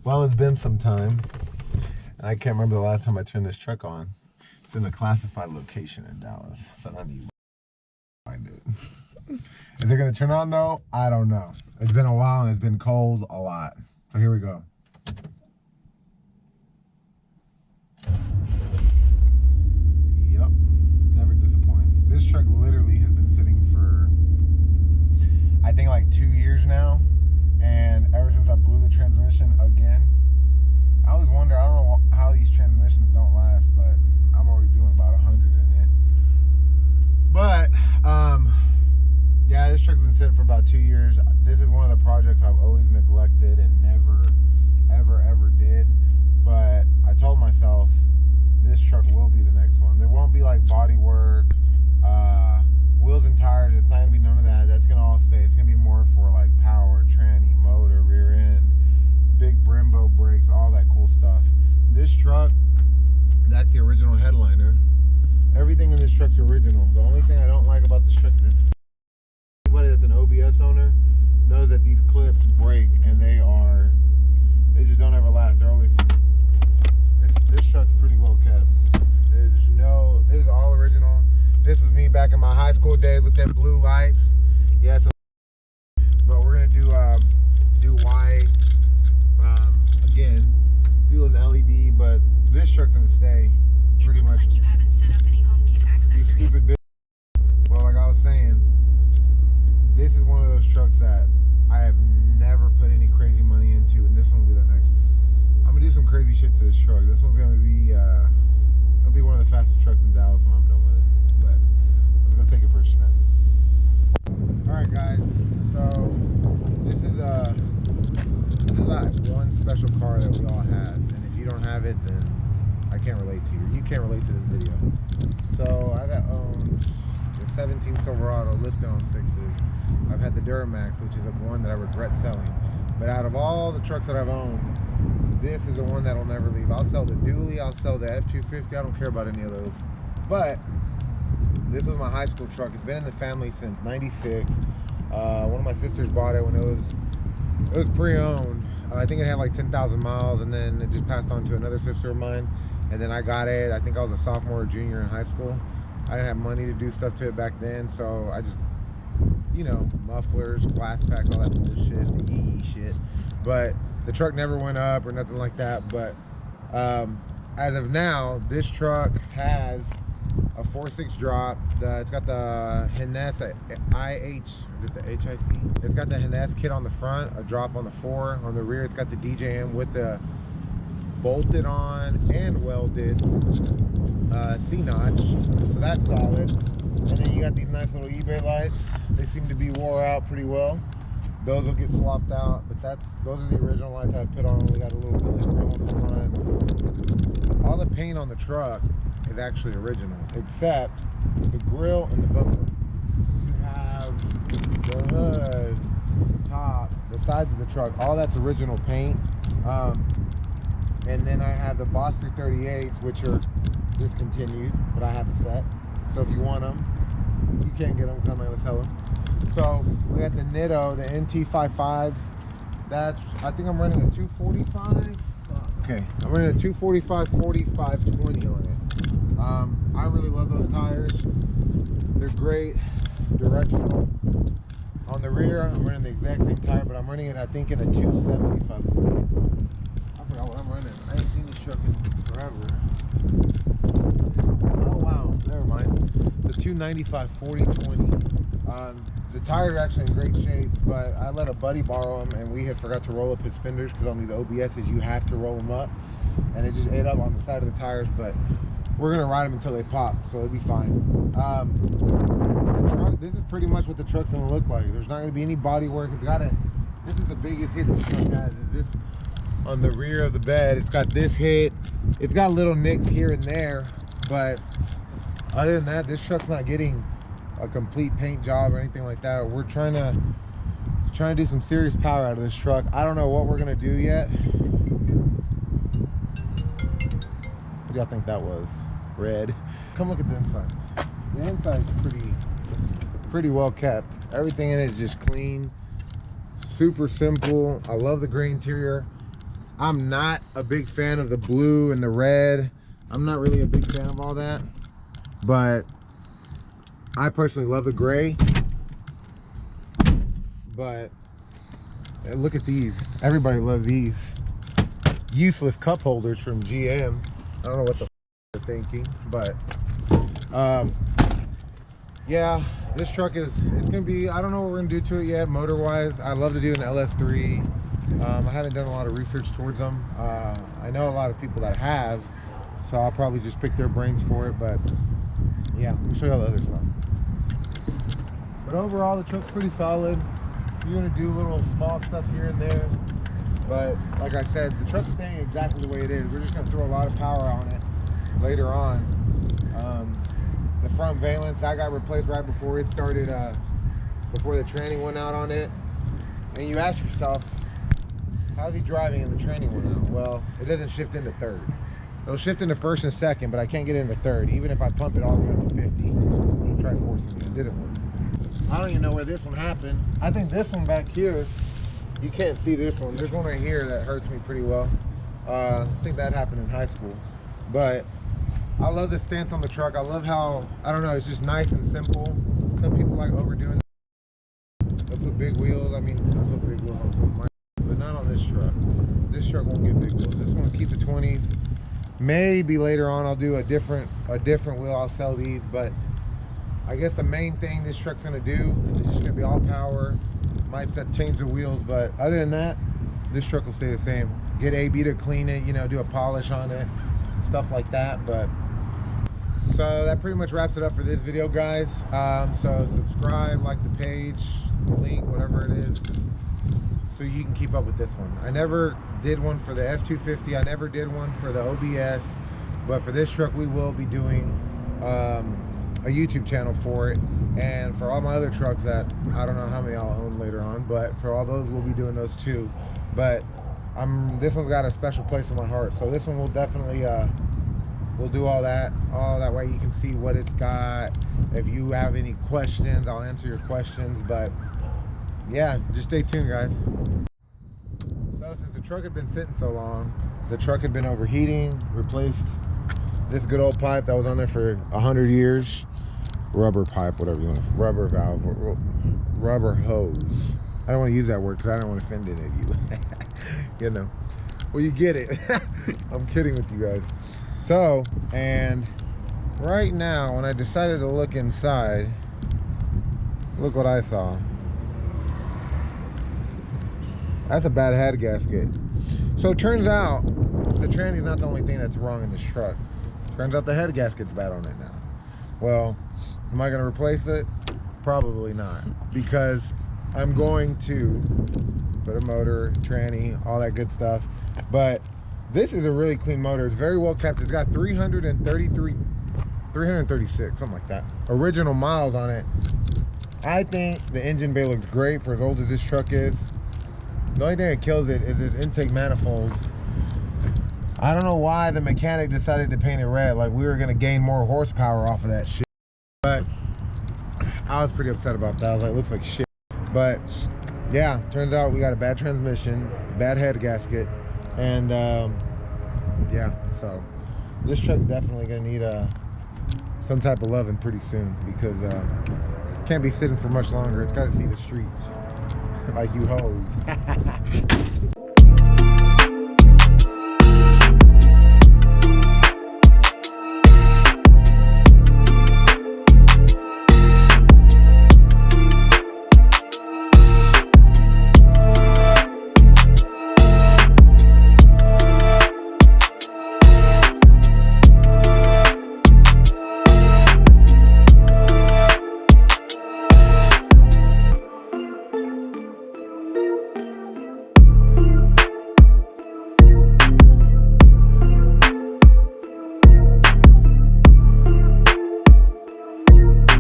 Well, it's been some time, and I can't remember the last time I turned this truck on. It's in a classified location in Dallas, so I need to find it. Is it gonna turn on though? I don't know. It's been a while and it's been cold a lot. So here we go. Yep, never disappoints. This truck literally has been sitting for, I think, like 2 years now. And ever since I blew the transmission again, I always wonder, I don't know how these transmissions don't last, but I'm always doing about 100 in it. But, yeah, this truck's been sitting for about 2 years. This is one of the projects I've always neglected and never, ever did. But I told myself, this truck will be the next one. There won't be like body work, wheels and tires. It's not gonna be none of that. That's gonna all stay. It's gonna be more for like power, tranny, motor, rear end, big Brembo brakes, all that cool stuff. This truck, that's the original headliner. Everything in this truck's original. The only thing I don't like about this truck is anybody that's an OBS owner knows that these clips break, and they just don't ever last. They're always, this truck's pretty well kept. This is all original. This was me back in my high school days with them blue lights. Yeah, so, but we're gonna do white again, do an LED, but this truck's gonna stay pretty much. Like you haven't set up any HomeKit accessories. These stupid bitches. Well, like I was saying, this is one of those trucks that I have never put any crazy money into, and this one will be the next. I'm gonna do some crazy shit to this truck. This one's gonna be it'll be one of the fastest trucks in Dallas when I'm done with it. But I'm gonna take it for a spin. Alright guys, so this is like one special car that we all have, and if you don't have it, then I can't relate to you. You can't relate to this video. So I got the 17 Silverado lifted on 6s. I've had the Duramax, which is the one that I regret selling. But out of all the trucks that I've owned, this is the one that'll never leave. I'll sell the Dually, I'll sell the F250, I don't care about any of those. But this was my high school truck. It's been in the family since '96. One of my sisters bought it when it was pre-owned. I think it had like 10,000 miles, and then it just passed on to another sister of mine. And then I got it, I think I was a sophomore or junior in high school. I didn't have money to do stuff to it back then, so I just, you know, mufflers, glass packs, all that bullshit, the yee shit. But the truck never went up or nothing like that. But as of now, this truck has a 4.6 drop. It's got the Hines IH, is it the HIC? It's got the Hines kit on the front, a drop on the 4. On the rear, it's got the DJM with the bolted on and welded C-notch, so that's solid. And then you got these nice little eBay lights. They seem to be wore out pretty well. Those will get swapped out, but those are the original lights I put on. We got a little Billy grill on the front. All the paint on the truck is actually original, except the grill and the bumper. You have the hood, the top, the sides of the truck, all that's original paint. And then I have the Boss 338s, which are discontinued, but I have a set. So if you want them, you can't get them because I'm not going to sell them. So we got the Nitto, the NT55s. That's, I think I'm running a 245. Okay, I'm running a 245 4520 on it. I really love those tires. They're great, directional. On the rear, I'm running the exact same tire, but I'm running it, I think, in a 275. I forgot what I'm running. I haven't seen this truck in forever. Oh wow, never mind. The 295 4020. The tires are actually in great shape, but I let a buddy borrow them, and we had forgot to roll up his fenders because on these OBSs you have to roll them up, and it just ate up on the side of the tires. But we're gonna ride them until they pop, so it'll be fine. The truck, this is pretty much what the truck's gonna look like. There's not gonna be any body work. This is the biggest hit this truck has. Is this on the rear of the bed? It's got this hit. It's got little nicks here and there, but other than that, this truck's not getting a complete paint job or anything like that. We're trying to do some serious power out of this truck. I don't know what we're gonna do yet. What do y'all think that was? Red. Come look at the inside. The inside's pretty well kept. Everything in it is just clean, super simple. I love the gray interior. I'm not a big fan of the blue and the red. I'm not really a big fan of all that, but I personally love the gray. But look at these. Everybody loves these useless cup holders from GM. I don't know what the they're thinking, but yeah, this truck it's gonna be, I don't know what we're gonna do to it yet motor wise. I love to do an LS3. I haven't done a lot of research towards them. I know a lot of people that have, so I'll probably just pick their brains for it. But yeah, let me show you all the other stuff. But overall, the truck's pretty solid. You're gonna do little small stuff here and there, but like I said, the truck's staying exactly the way it is. We're just gonna throw a lot of power on it later on. The front valence, that got replaced right before it started, before the tranny went out on it. And you ask yourself, how's he driving and the tranny went out? Well, it doesn't shift into third. It'll shift into first and second, but I can't get into third, even if I pump it all the way up to 50. I tried forcing me, it didn't work. I don't even know where this one happened. I think this one back here, you can't see this one. There's one right here that hurts me pretty well. I think that happened in high school. But I love the stance on the truck. I love how, I don't know, it's just nice and simple. Some people like overdoing it. They'll put big wheels. I mean, I put big wheels on some of mine, but not on this truck. This truck won't get big wheels. This one will keep the 20s. Maybe later on I'll do a different wheel. I'll sell these, but I guess the main thing this truck's gonna do is just gonna be all power. Might change the wheels, but other than that, this truck will stay the same. Get AB to clean it, you know, do a polish on it, stuff like that. But so that pretty much wraps it up for this video, guys. So subscribe, like the page, the link, whatever it is, so you can keep up with this one. I never did one for the F250. I never did one for the OBS, but for this truck we will be doing a YouTube channel for it. And for all my other trucks that I don't know how many I'll own later on, but for all those we'll be doing those too. But this one's got a special place in my heart, so this one will definitely we'll do all that way you can see what it's got. If you have any questions, I'll answer your questions. But yeah, just stay tuned, guys. So since the truck had been sitting so long, the truck had been overheating. Replaced this good old pipe that was on there for 100 years. Rubber pipe, whatever you want, rubber valve, rubber hose. I don't want to use that word because I don't want to offend any of you. You know, well, you get it. I'm kidding with you guys. So, and right now when I decided to look inside, look what I saw. That's a bad head gasket. So it turns out the tranny's not the only thing that's wrong in this truck. Turns out the head gasket's bad on it now. Well, am I gonna replace it? Probably not, because I'm going to put a motor, tranny, all that good stuff. But this is a really clean motor. It's very well kept. It's got 336, something like that, original miles on it. I think the engine bay looks great for as old as this truck is. The only thing that kills it is this intake manifold. I don't know why the mechanic decided to paint it red, like we were gonna gain more horsepower off of that shit. But I was pretty upset about that. I was like, looks like shit. But yeah, turns out we got a bad transmission, bad head gasket, and yeah, so this truck's definitely gonna need some type of loving pretty soon, because can't be sitting for much longer. It's got to see the streets like you hoes.